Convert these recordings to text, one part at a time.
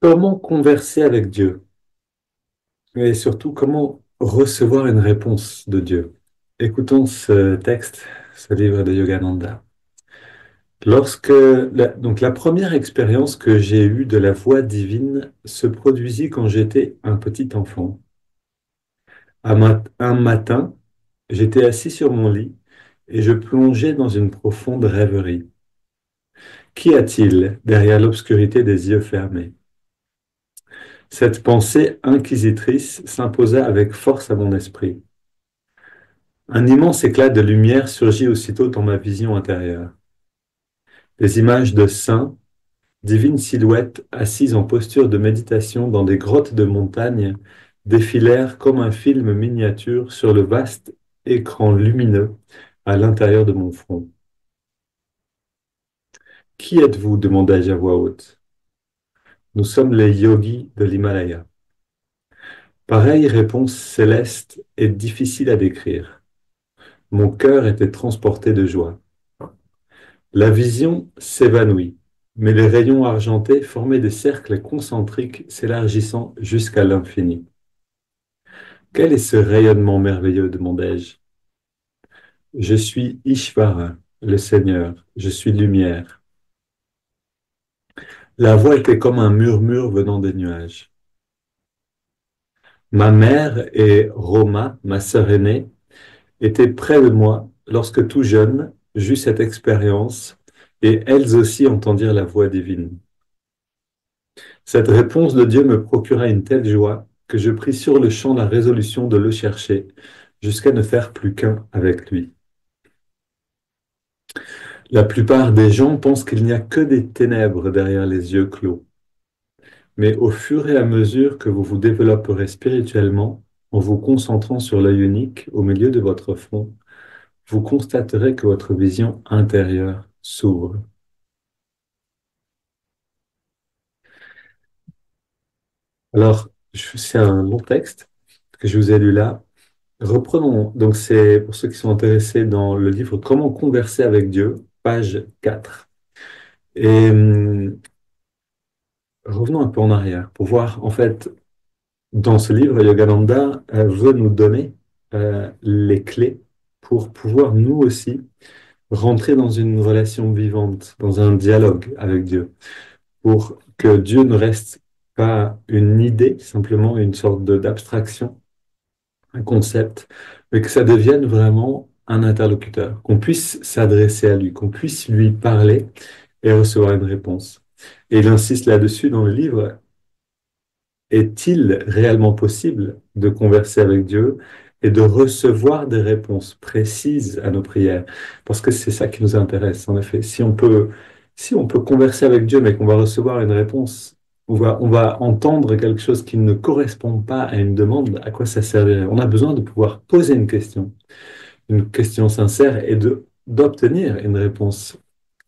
Comment converser avec Dieu? Et surtout, comment recevoir une réponse de Dieu? Écoutons ce texte, ce livre de Yogananda. Donc la première expérience que j'ai eue de la voix divine se produisit quand j'étais un petit enfant. Un matin, j'étais assis sur mon lit et je plongeais dans une profonde rêverie. Qu'y a-t-il derrière l'obscurité des yeux fermés? Cette pensée inquisitrice s'imposa avec force à mon esprit. Un immense éclat de lumière surgit aussitôt dans ma vision intérieure. Des images de saints, divines silhouettes assises en posture de méditation dans des grottes de montagne, défilèrent comme un film miniature sur le vaste écran lumineux à l'intérieur de mon front. Qui êtes-vous? Demandai-je à voix haute. Nous sommes les yogis de l'Himalaya. Pareille réponse céleste est difficile à décrire. Mon cœur était transporté de joie. La vision s'évanouit, mais les rayons argentés formaient des cercles concentriques s'élargissant jusqu'à l'infini. Quel est ce rayonnement merveilleux? Demandai-je. Je suis Ishvara, le Seigneur, je suis lumière. La voix était comme un murmure venant des nuages. Ma mère et Roma, ma sœur aînée, étaient près de moi lorsque tout jeune, j'eus cette expérience et elles aussi entendirent la voix divine. Cette réponse de Dieu me procura une telle joie que je pris sur le champ la résolution de le chercher jusqu'à ne faire plus qu'un avec lui. La plupart des gens pensent qu'il n'y a que des ténèbres derrière les yeux clos. Mais au fur et à mesure que vous vous développerez spirituellement, en vous concentrant sur l'œil unique au milieu de votre front, vous constaterez que votre vision intérieure s'ouvre. Alors, c'est un long texte que je vous ai lu là. Reprenons, donc c'est pour ceux qui sont intéressés dans le livre Comment converser avec Dieu, page 4. Et revenons un peu en arrière pour voir, en fait, dans ce livre, Yogananda veut nous donner les clés pour pouvoir nous aussi rentrer dans une relation vivante, dans un dialogue avec Dieu, pour que Dieu ne reste pas une idée, simplement une sorte d'abstraction, un concept, mais que ça devienne vraiment un interlocuteur, qu'on puisse s'adresser à lui, qu'on puisse lui parler et recevoir une réponse. Et il insiste là-dessus dans le livre, est-il réellement possible de converser avec Dieu et de recevoir des réponses précises à nos prières? Parce que c'est ça qui nous intéresse, en effet. Si on peut converser avec Dieu, mais qu'on va recevoir une réponse, on va entendre quelque chose qui ne correspond pas à une demande, à quoi ça servirait? On a besoin de pouvoir poser une question sincère et d'obtenir une réponse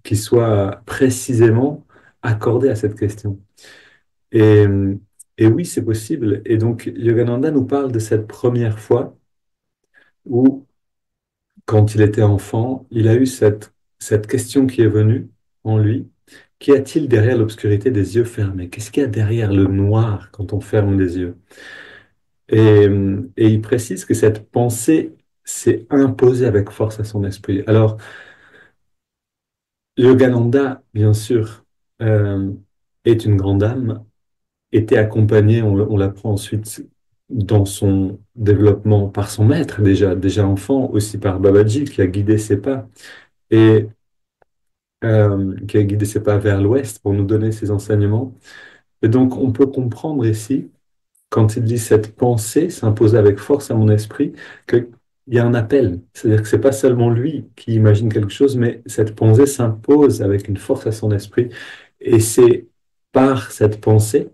qui soit précisément accordée à cette question. Et, et oui, c'est possible. Et donc, Yogananda nous parle de cette première fois où, quand il était enfant, il a eu cette question qui est venue en lui. Qu'y a-t-il derrière l'obscurité des yeux fermés? Qu'est-ce qu'il y a derrière le noir quand on ferme les yeux? Et il précise que cette pensée s'est imposée avec force à son esprit. Alors, Yogananda, bien sûr, euh, est une grande âme, était accompagné, on l'apprend ensuite dans son développement par son maître déjà enfant, aussi par Babaji qui a guidé ses pas et qui a guidé ses pas vers l'ouest pour nous donner ses enseignements. Et donc on peut comprendre ici, quand il dit cette pensée s'impose avec force à mon esprit, qu'il y a un appel. C'est-à-dire que c'est pas seulement lui qui imagine quelque chose, mais cette pensée s'impose avec une force à son esprit. Et c'est par cette pensée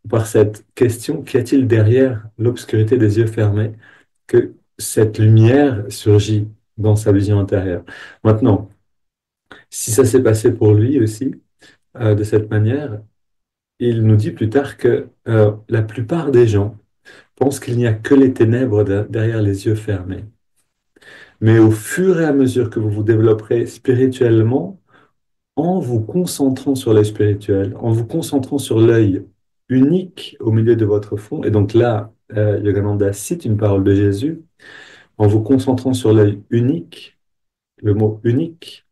par cette question, qu'y a-t-il derrière l'obscurité des yeux fermés, que cette lumière surgit dans sa vision intérieure. Maintenant, si ça s'est passé pour lui aussi, de cette manière, il nous dit plus tard que la plupart des gens pensent qu'il n'y a que les ténèbres derrière les yeux fermés. Mais au fur et à mesure que vous vous développerez spirituellement, en vous concentrant sur l'œil spirituel, en vous concentrant sur l'œil unique au milieu de votre front, et donc là, Yogananda cite une parole de Jésus, en vous concentrant sur l'œil unique, le mot unique,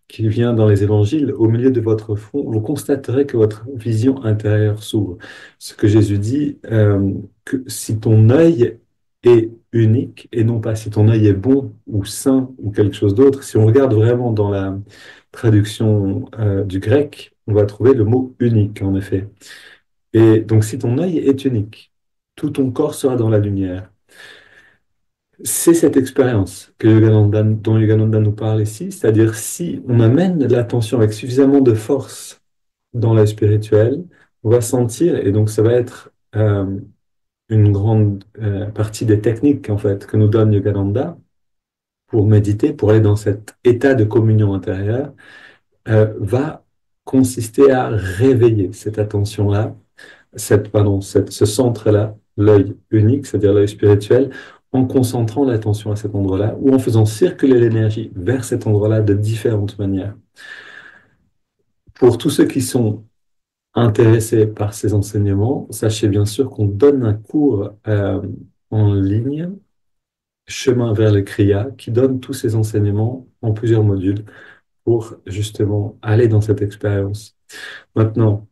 qui vient dans les évangiles, au milieu de votre front, vous constaterez que votre vision intérieure s'ouvre. Ce que Jésus dit, que si ton œil est unique, et non pas si ton œil est bon ou sain ou quelque chose d'autre, si on regarde vraiment dans la traduction du grec, on va trouver le mot unique, en effet. Et donc si ton œil est unique, tout ton corps sera dans la lumière. C'est cette expérience que dont Yogananda nous parle ici, c'est-à-dire si on amène l'attention avec suffisamment de force dans la spirituelle, on va sentir, et donc ça va être une grande partie des techniques en fait que nous donne Yogananda pour méditer, pour aller dans cet état de communion intérieure, va consister à réveiller cette attention-là ce centre-là, l'œil unique, c'est-à-dire l'œil spirituel, en concentrant l'attention à cet endroit-là ou en faisant circuler l'énergie vers cet endroit-là de différentes manières. Pour tous ceux qui sont intéressés par ces enseignements, sachez bien sûr qu'on donne un cours en ligne, Chemin vers le Kriya, qui donne tous ces enseignements en plusieurs modules pour justement aller dans cette expérience. Maintenant,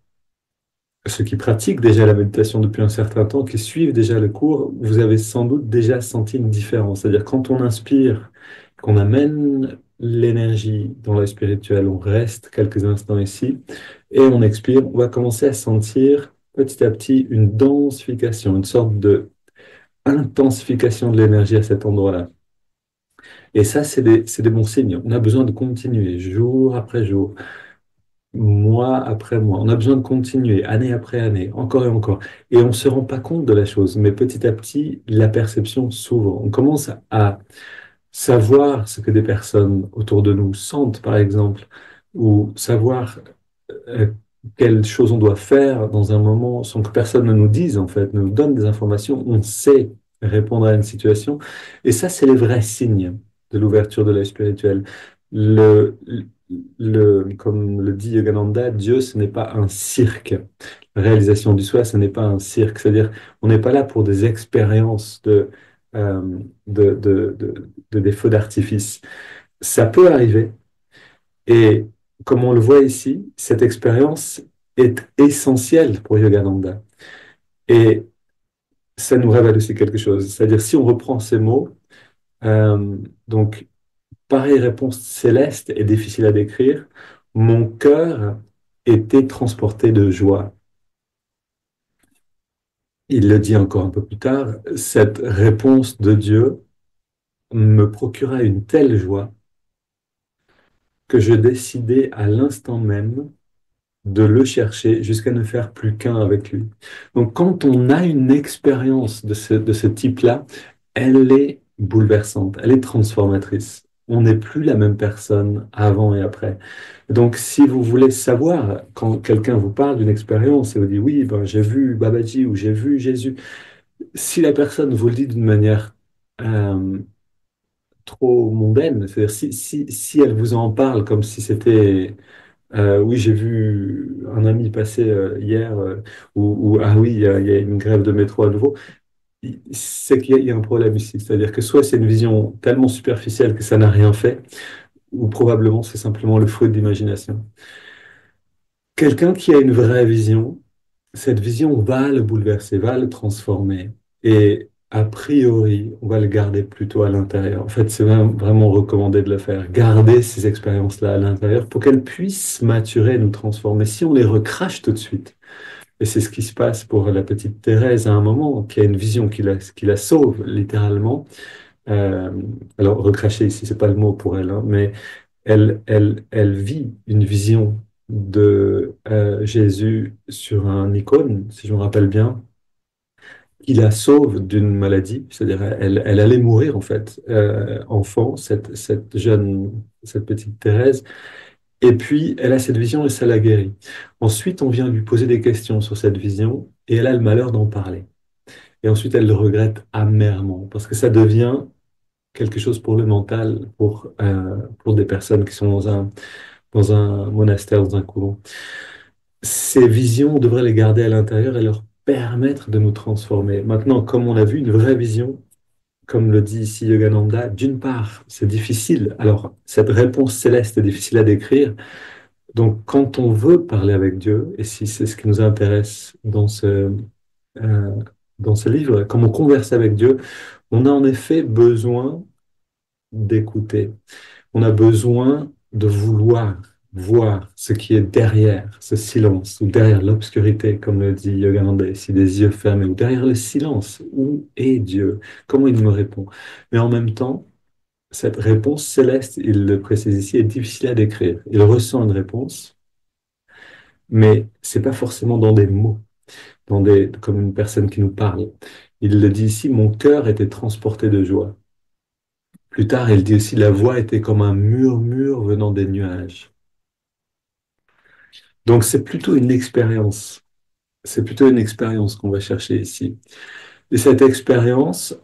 ceux qui pratiquent déjà la méditation depuis un certain temps, qui suivent déjà le cours, vous avez sans doute déjà senti une différence. C'est-à-dire quand on inspire, qu'on amène l'énergie dans l'œil spirituel, on reste quelques instants ici, et on expire, on va commencer à sentir petit à petit une densification, une sorte de intensification de l'énergie à cet endroit-là. Et ça, c'est des bons signes. On a besoin de continuer jour après jour, mois après mois. On a besoin de continuer, année après année, encore et encore. Et on ne se rend pas compte de la chose, mais petit à petit, la perception s'ouvre. On commence à savoir ce que des personnes autour de nous sentent, par exemple, ou savoir euh, quelles choses on doit faire dans un moment sans que personne ne nous dise, en fait, ne nous donne des informations. On sait répondre à une situation. Et ça, c'est les vrais signes de l'ouverture de l'œil spirituel. Le, comme le dit Yogananda, Dieu, ce n'est pas un cirque. La réalisation du soi, ce n'est pas un cirque. C'est-à-dire, on n'est pas là pour des expériences euh, des feux d'artifice. Ça peut arriver. Et comme on le voit ici, cette expérience est essentielle pour Yogananda. Et ça nous révèle aussi quelque chose. C'est-à-dire, si on reprend ces mots, euh, donc, pareille réponse céleste est difficile à décrire. Mon cœur était transporté de joie. Il le dit encore un peu plus tard, cette réponse de Dieu me procura une telle joie que je décidai à l'instant même de le chercher jusqu'à ne faire plus qu'un avec lui. Donc quand on a une expérience de ce type-là, elle est bouleversante, elle est transformatrice. On n'est plus la même personne avant et après. Donc si vous voulez savoir, quand quelqu'un vous parle d'une expérience et vous dit oui, ben, j'ai vu Babaji ou j'ai vu Jésus, si la personne vous le dit d'une manière euh, trop mondaine, c'est-à-dire si elle vous en parle comme si c'était oui, j'ai vu un ami passer hier, ah oui, il y a une grève de métro à nouveau. C'est qu'il y a un problème ici. C'est-à-dire que soit c'est une vision tellement superficielle que ça n'a rien fait, ou probablement c'est simplement le fruit de l'imagination. Quelqu'un qui a une vraie vision, cette vision va le bouleverser, va le transformer. Et a priori, on va le garder plutôt à l'intérieur. En fait, c'est vraiment recommandé de le faire. Garder ces expériences-là à l'intérieur pour qu'elles puissent maturer, nous transformer. Si on les recrache tout de suite, et c'est ce qui se passe pour la petite Thérèse à un moment, qui a une vision qui la sauve, littéralement. Euh, alors, recracher ici, c'est pas le mot pour elle, hein, mais elle vit une vision de Jésus sur un icône, si je me rappelle bien, qui la sauve d'une maladie, c'est-à-dire elle allait mourir en fait, enfant, cette petite Thérèse, et puis elle a cette vision et ça la guérit. Ensuite, on vient lui poser des questions sur cette vision et elle a le malheur d'en parler. Et ensuite, elle le regrette amèrement parce que ça devient quelque chose pour le mental, pour des personnes qui sont dans dans un monastère, dans un couvent. Ces visions, on devrait les garder à l'intérieur et leur permettre de nous transformer. Maintenant, comme on l'a vu, une vraie vision, comme le dit ici Yogananda, d'une part, c'est difficile. Alors, cette réponse céleste est difficile à décrire. Donc, quand on veut parler avec Dieu, et si c'est ce qui nous intéresse euh, dans ce livre, comme on converse avec Dieu, on a en effet besoin d'écouter. On a besoin de vouloir voir ce qui est derrière ce silence, ou derrière l'obscurité, comme le dit Yogananda ici, des yeux fermés, ou derrière le silence. Où est Dieu? Comment il me répond? Mais en même temps, cette réponse céleste, il le précise ici, est difficile à décrire. Il ressent une réponse, mais c'est pas forcément dans des mots, comme une personne qui nous parle. Il le dit ici, mon cœur était transporté de joie. Plus tard, il dit aussi, la voix était comme un murmure venant des nuages. Donc c'est plutôt une expérience. C'est plutôt une expérience qu'on va chercher ici. Et cette expérience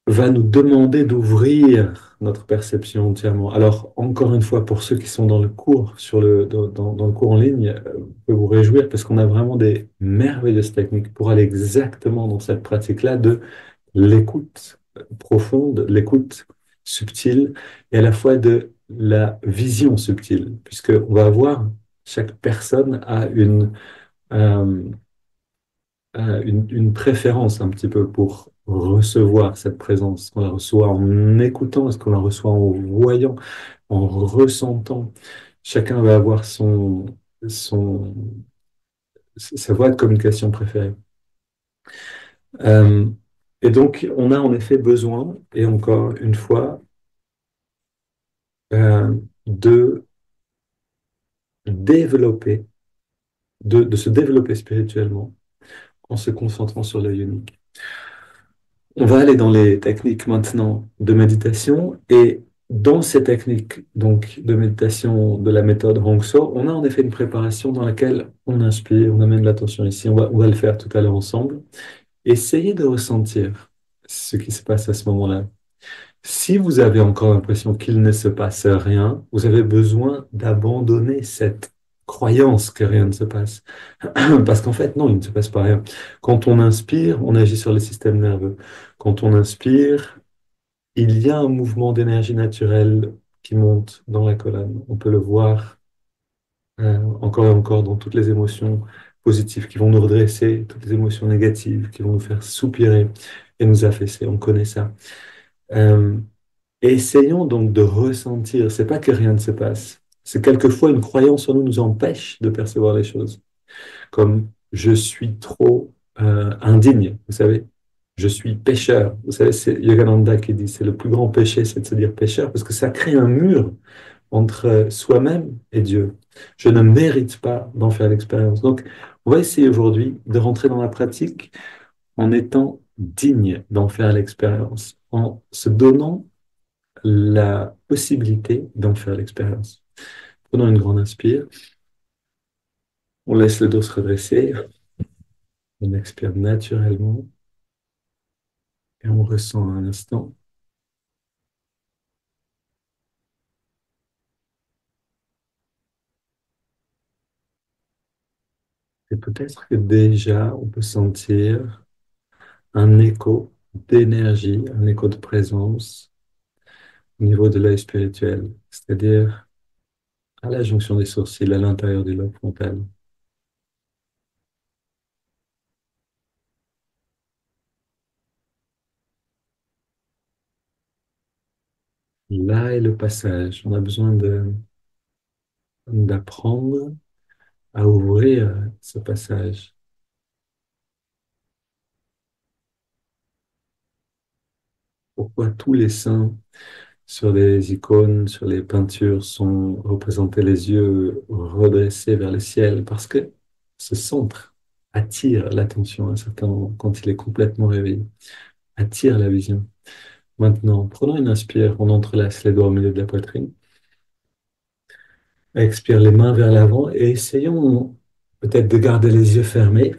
va nous demander d'ouvrir notre perception entièrement. Alors, encore une fois, pour ceux qui sont dans le cours, dans le cours en ligne, vous pouvez vous réjouir parce qu'on a vraiment des merveilleuses techniques pour aller exactement dans cette pratique-là de l'écoute profonde, l'écoute subtile et à la fois de la vision subtile, puisqu'on va avoir, chaque personne a euh, une préférence un petit peu pour recevoir cette présence. Est-ce qu'on la reçoit en écoutant? Est-ce qu'on la reçoit en voyant, en ressentant? Chacun va avoir son, sa voie de communication préférée. Euh, et donc, on a en effet besoin, et encore une fois, euh, de développer, de se développer spirituellement en se concentrant sur l'œil unique. On va aller dans les techniques maintenant de méditation et dans ces techniques donc de méditation de la méthode Hong So, on a en effet une préparation dans laquelle on inspire, on amène l'attention ici, on va le faire tout à l'heure ensemble. Essayez de ressentir ce qui se passe à ce moment-là. Si vous avez encore l'impression qu'il ne se passe rien, vous avez besoin d'abandonner cette croyance que rien ne se passe. Parce qu'en fait, non, il ne se passe pas rien. Quand on inspire, on agit sur le système nerveux. Quand on inspire, il y a un mouvement d'énergie naturelle qui monte dans la colonne. On peut le voir encore et encore dans toutes les émotions positives qui vont nous redresser, toutes les émotions négatives qui vont nous faire soupirer et nous affaisser. On connaît ça. Euh, Essayons donc de ressentir. C'est pas que rien ne se passe. C'est quelquefois une croyance en nous nous empêche de percevoir les choses. Comme je suis trop indigne, vous savez. Je suis pécheur. Vous savez, c'est Yogananda qui dit, c'est le plus grand péché, c'est de se dire pécheur, parce que ça crée un mur entre soi-même et Dieu. Je ne mérite pas d'en faire l'expérience. Donc, on va essayer aujourd'hui de rentrer dans la pratique en étant digne d'en faire l'expérience, en se donnant la possibilité d'en faire l'expérience. Prenons une grande inspire, on laisse le dos se redresser, on expire naturellement et on ressent un instant. Et peut-être que déjà on peut sentir un écho d'énergie, un écho de présence au niveau de l'œil spirituel, c'est-à-dire à la jonction des sourcils, à l'intérieur du lobe frontal. Là est le passage. On a besoin d'apprendre à ouvrir ce passage. Pourquoi tous les saints sur les icônes, sur les peintures sont représentés les yeux redressés vers le ciel? Parce que ce centre attire l'attention à un certain moment, quand il est complètement réveillé, attire la vision. Maintenant, prenons une inspire, on entrelace les doigts au milieu de la poitrine, expire les mains vers l'avant et essayons peut-être de garder les yeux fermés,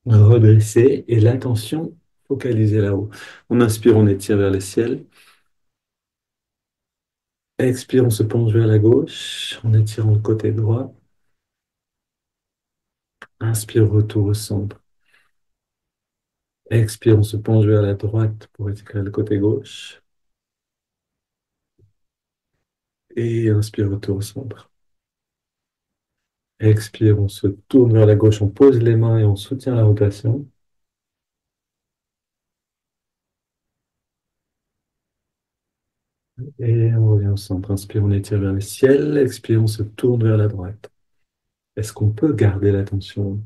redresser et l'attention focalisée là-haut. On inspire, on étire vers le ciel. Expire, on se penche vers la gauche en étirant le côté droit. Inspire, retour au centre. Expire, on se penche vers la droite pour étirer le côté gauche. Et inspire, retour au centre. Expire, on se tourne vers la gauche, on pose les mains et on soutient la rotation. Et on revient au centre. Inspire, on étire vers le ciel. Expire, on se tourne vers la droite. Est-ce qu'on peut garder l'attention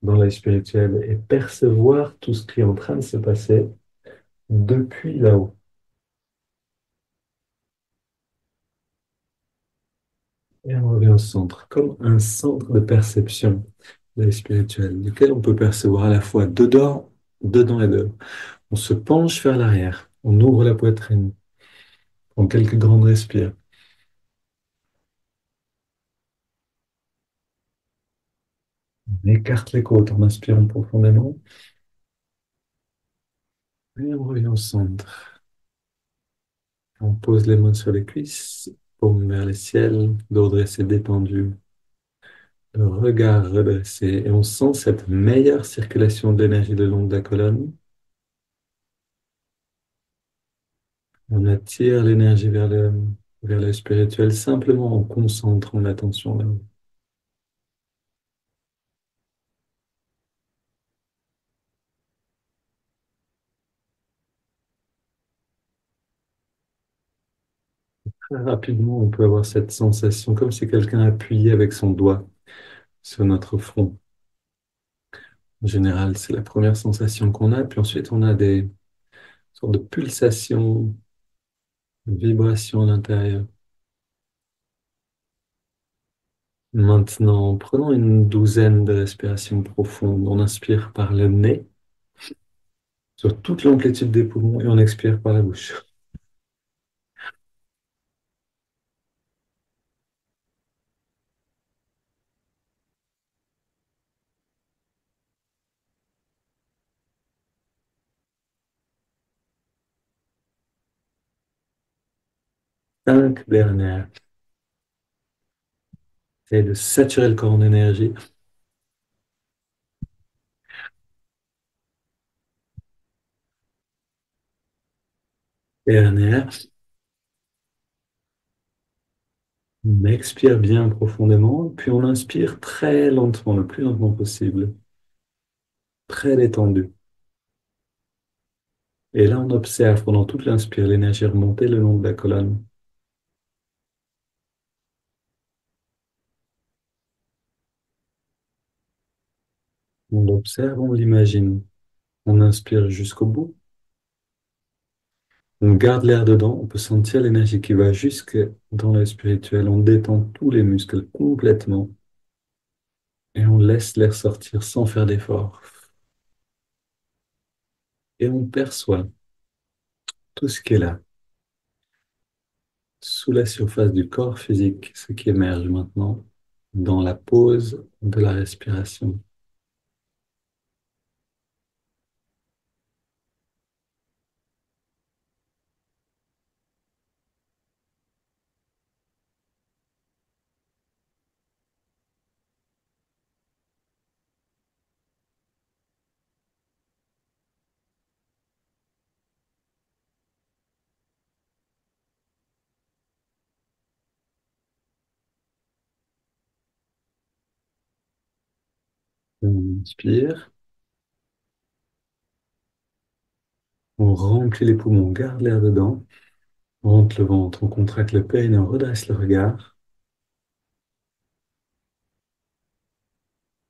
dans l'œil spirituel et percevoir tout ce qui est en train de se passer depuis là-haut? Et on revient au centre, comme un centre de perception de l'œil spirituel, duquel on peut percevoir à la fois dedans et dehors. On se penche vers l'arrière, on ouvre la poitrine, on prend quelques grandes respires. On écarte les côtes en inspirant profondément. Et on revient au centre. On pose les mains sur les cuisses, paume vers le ciel, dos dressé détendu, le regard redressé. Et on sent cette meilleure circulation de l'énergie le long de la colonne. On attire l'énergie vers le spirituel simplement en concentrant l'attention là-haut. Très rapidement, on peut avoir cette sensation comme si quelqu'un appuyait avec son doigt sur notre front. En général, c'est la première sensation qu'on a, puis ensuite on a des sortes de pulsations, de vibrations à l'intérieur. Maintenant, prenons une douzaine de respirations profondes. On inspire par le nez sur toute l'amplitude des poumons et on expire par la bouche. 5 dernières. C'est de saturer le corps en énergie. Dernière. On expire bien profondément, puis on inspire très lentement, le plus lentement possible, très détendu. Et là, on observe pendant toute l'inspire l'énergie remonter le long de la colonne. On l'observe, on l'imagine. On inspire jusqu'au bout. On garde l'air dedans. On peut sentir l'énergie qui va jusque dans le spirituel. On détend tous les muscles complètement et on laisse l'air sortir sans faire d'effort. Et on perçoit tout ce qui est là, sous la surface du corps physique, ce qui émerge maintenant dans la pause de la respiration. On inspire, on remplit les poumons, on garde l'air dedans, on rentre le ventre, on contracte le périnée, on redresse le regard,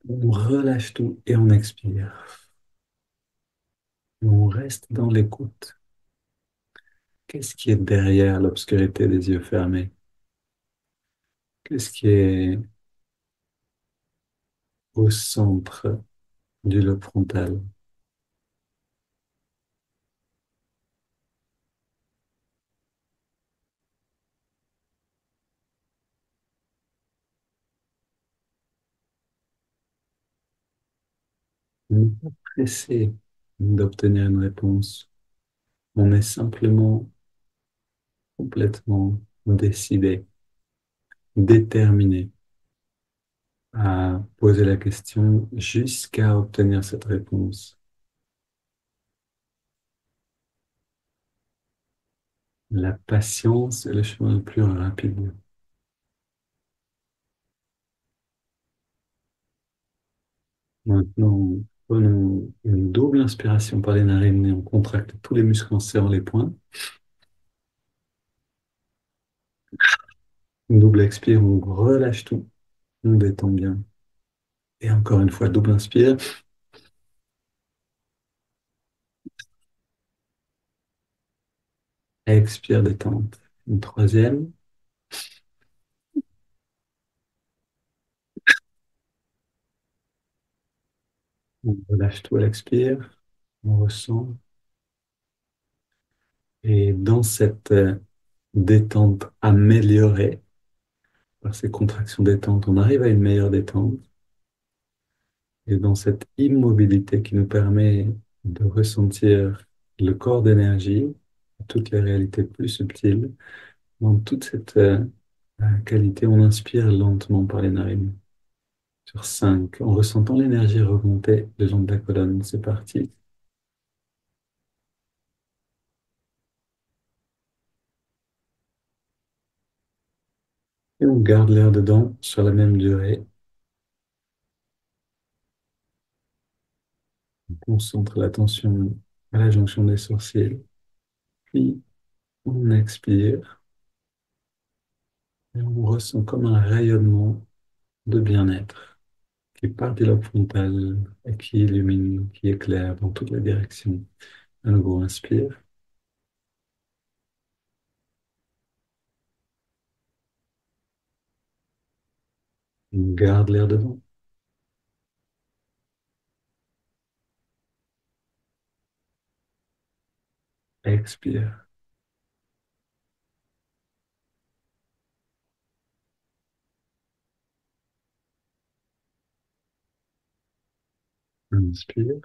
on relâche tout et on expire. Et on reste dans l'écoute. Qu'est-ce qui est derrière l'obscurité des yeux fermés? Qu'est-ce qui est au centre du lobe frontal? On n'est pas pressé d'obtenir une réponse. On est simplement complètement décidé, déterminé à poser la question jusqu'à obtenir cette réponse. La patience est le chemin le plus rapide. Maintenant, prenons une double inspiration par les narines et on contracte tous les muscles en serrant les poings. Une double expire, on relâche tout, on détend bien. Et encore une fois, double inspire, expire, détente. Une troisième, on relâche tout à l'expire, on ressent. Et dans cette détente améliorée, par ces contractions détente, on arrive à une meilleure détente. Et dans cette immobilité qui nous permet de ressentir le corps d'énergie, toutes les réalités plus subtiles, dans toute cette qualité, on inspire lentement par les narines. Sur 5, en ressentant l'énergie remonter le long de la colonne. C'est parti. Et on garde l'air dedans sur la même durée. On concentre l'attention à la jonction des sourcils. Puis on expire et on ressent comme un rayonnement de bien-être qui part du lobe frontal et qui illumine, qui éclaire dans toutes les directions. À nouveau, inspire. On garde l'air dedans. Expire. Inspire.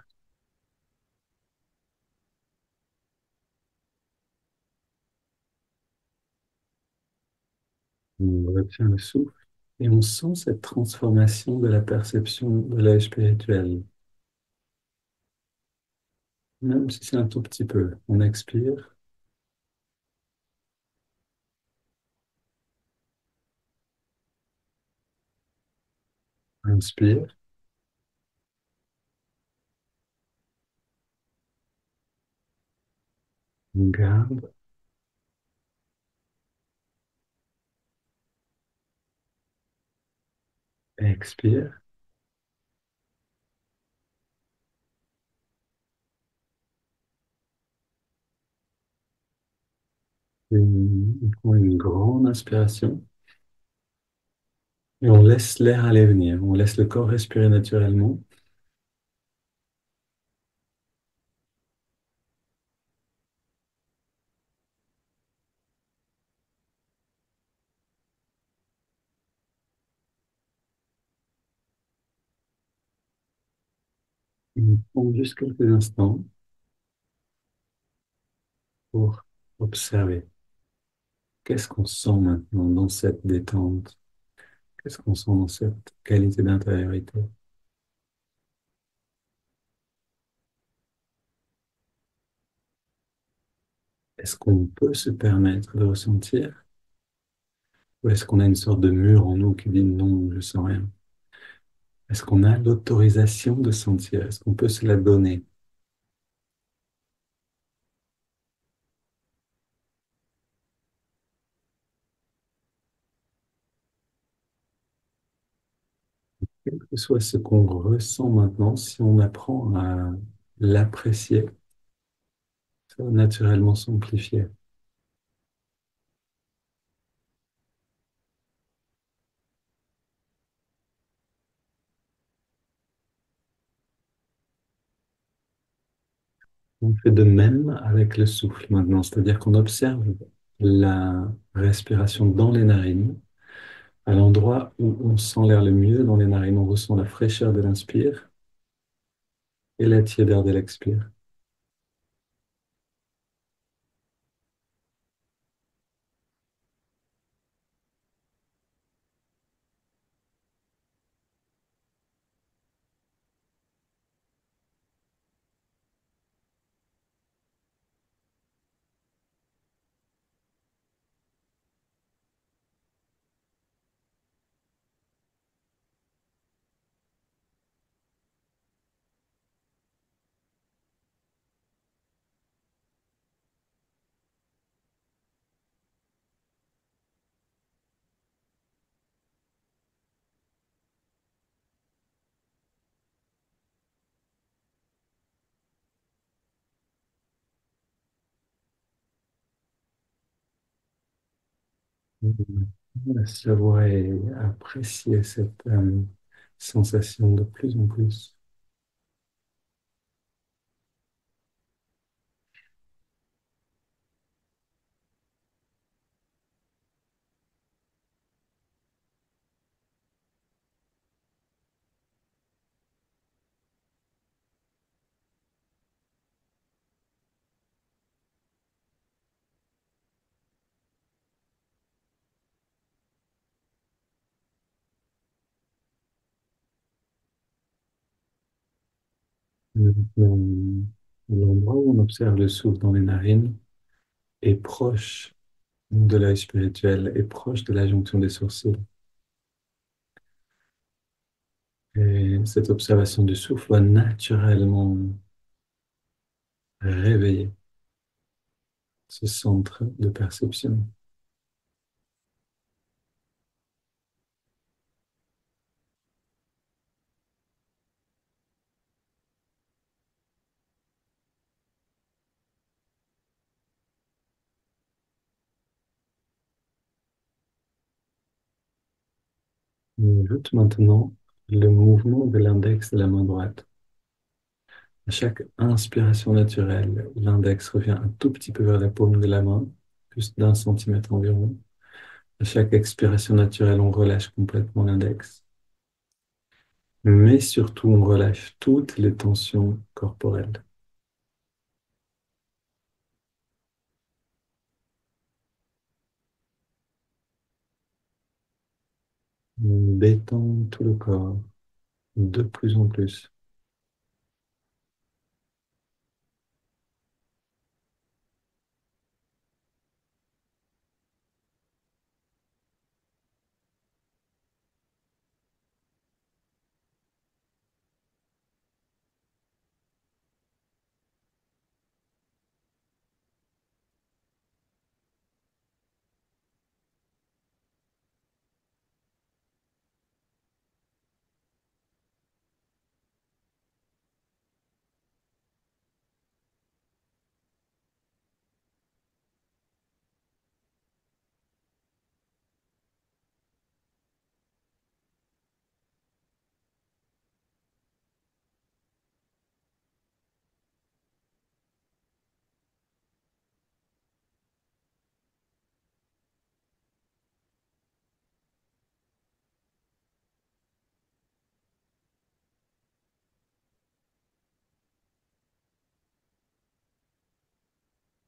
On retient le souffle et on sent cette transformation de la perception de l'œil spirituel. Même si c'est un tout petit peu. On expire, inspire, on garde, expire. Et on prend une grande inspiration et on laisse l'air aller venir. On laisse le corps respirer naturellement. On prend juste quelques instants pour observer. Qu'est-ce qu'on sent maintenant dans cette détente? Qu'est-ce qu'on sent dans cette qualité d'intériorité? Est-ce qu'on peut se permettre de ressentir? Ou est-ce qu'on a une sorte de mur en nous qui dit non, je sens rien? Est-ce qu'on a l'autorisation de sentir? Est-ce qu'on peut se la donner? Quel que soit ce qu'on ressent maintenant, si on apprend à l'apprécier, ça va naturellement s'amplifier. On fait de même avec le souffle maintenant, c'est-à-dire qu'on observe la respiration dans les narines, à l'endroit où on sent l'air le mieux dans les narines, on ressent la fraîcheur de l'inspire et la tiédeur de l'expire. Savourer et apprécier cette sensation de plus en plus. Dans l'endroit où on observe le souffle dans les narines est proche de l'œil spirituel, est proche de la jonction des sourcils. Et cette observation du souffle va naturellement réveiller ce centre de perception. On ajoute maintenant le mouvement de l'index de la main droite. À chaque inspiration naturelle, l'index revient un tout petit peu vers la paume de la main, plus d'1 centimètre environ. À chaque expiration naturelle, on relâche complètement l'index. Mais surtout, on relâche toutes les tensions corporelles. On détend tout le corps de plus en plus.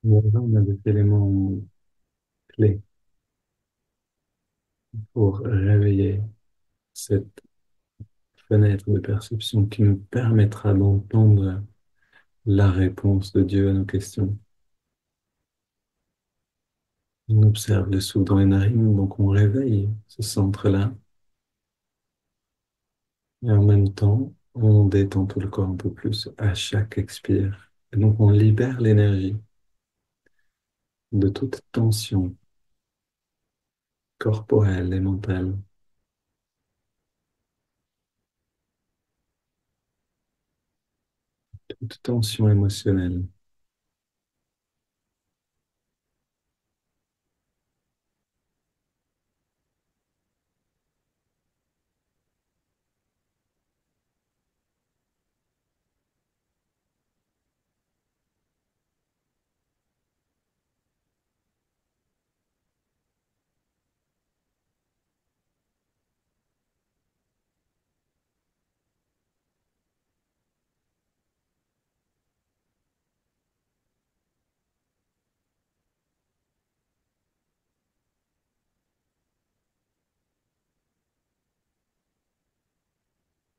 Là, on a des éléments clés pour réveiller cette fenêtre de perception qui nous permettra d'entendre la réponse de Dieu à nos questions. On observe le souffle dans les narines, donc on réveille ce centre-là. Et en même temps, on détend tout le corps un peu plus à chaque expire. Et donc on libère l'énergie de toute tension corporelle et mentale, toute tension émotionnelle.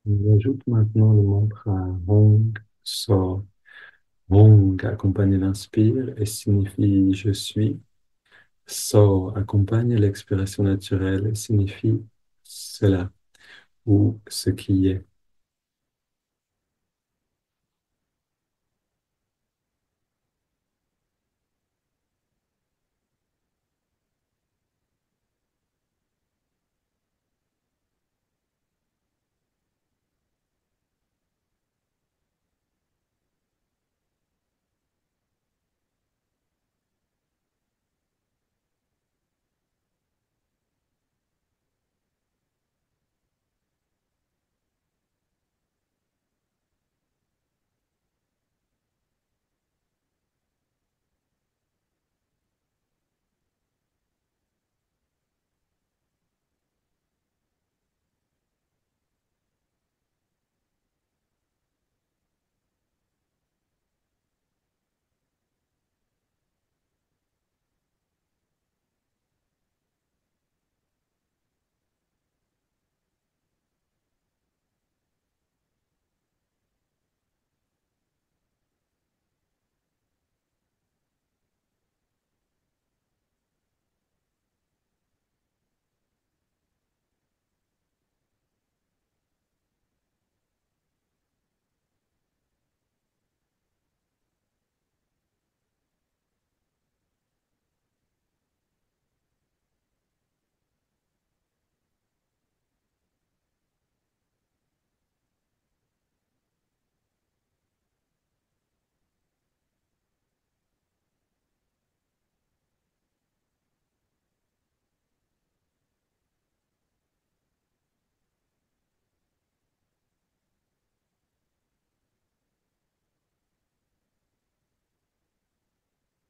On ajoute maintenant le mantra Hong So. Hong accompagne l'inspire et signifie je suis. So accompagne l'expiration naturelle et signifie cela ou ce qui est.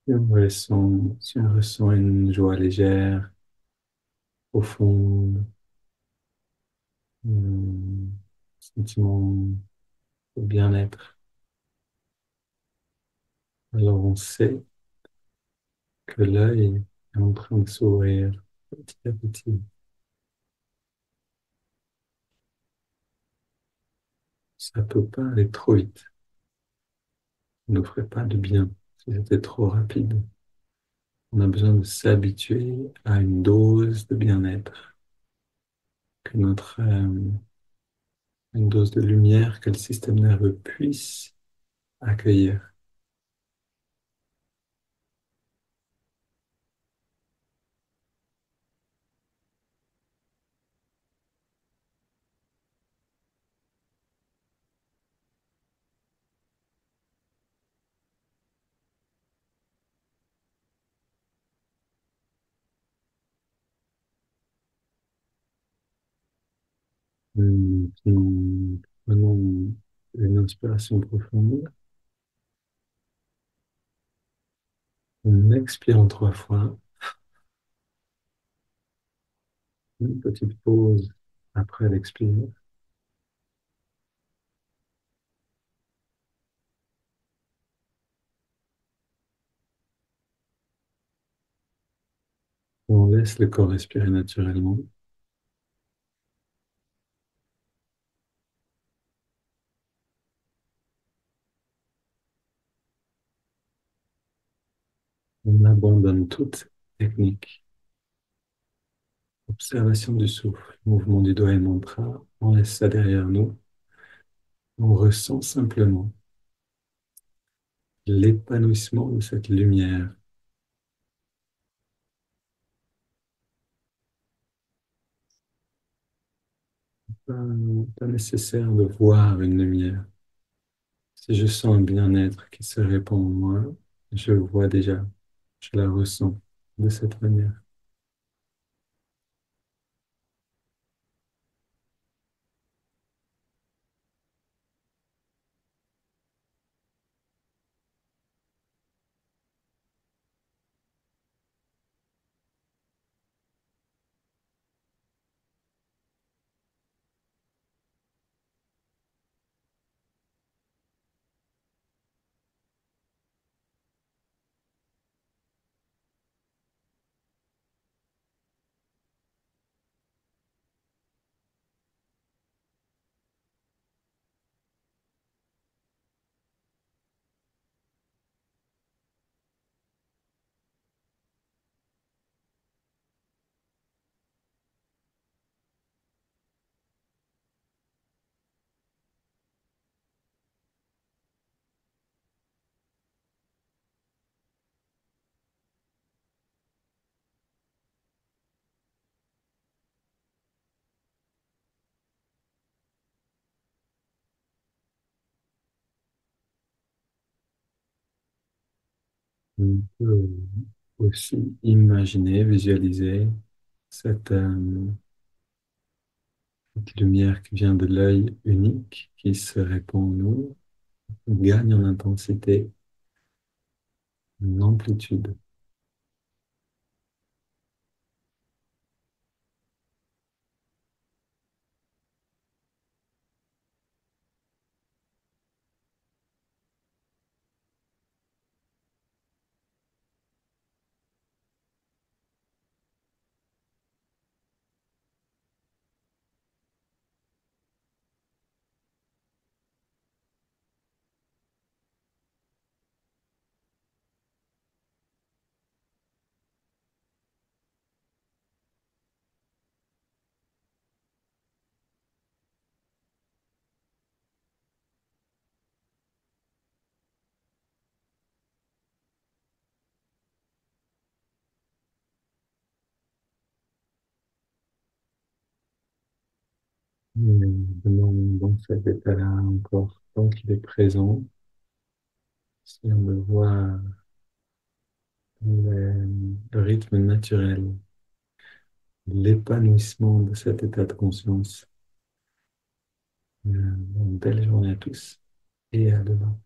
Si on ressent une joie légère, profonde, un sentiment de bien-être, alors on sait que l'œil est en train de s'ouvrir petit à petit. Ça peut pas aller trop vite. Ça ne ferait pas de bien si c'était trop rapide. On a besoin de s'habituer à une dose de bien-être, que une dose de lumière que le système nerveux puisse accueillir. Prenons une inspiration profonde. On expire en 3 fois. Une petite pause après l'expire. On laisse le corps respirer naturellement. On abandonne toute technique. Observation du souffle, mouvement du doigt et mantra. On laisse ça derrière nous. On ressent simplement l'épanouissement de cette lumière. Pas, pas nécessaire de voir une lumière. Si je sens un bien-être qui se répand en moi, je le vois déjà. Je la ressens de cette manière. On peut aussi imaginer, visualiser cette, cette lumière qui vient de l'œil unique, qui se répand en nous, gagne en intensité, en amplitude. Et dans cet état-là encore, tant qu'il est présent, si on le voit, le rythme naturel, l'épanouissement de cet état de conscience. Une belle journée à tous et à demain.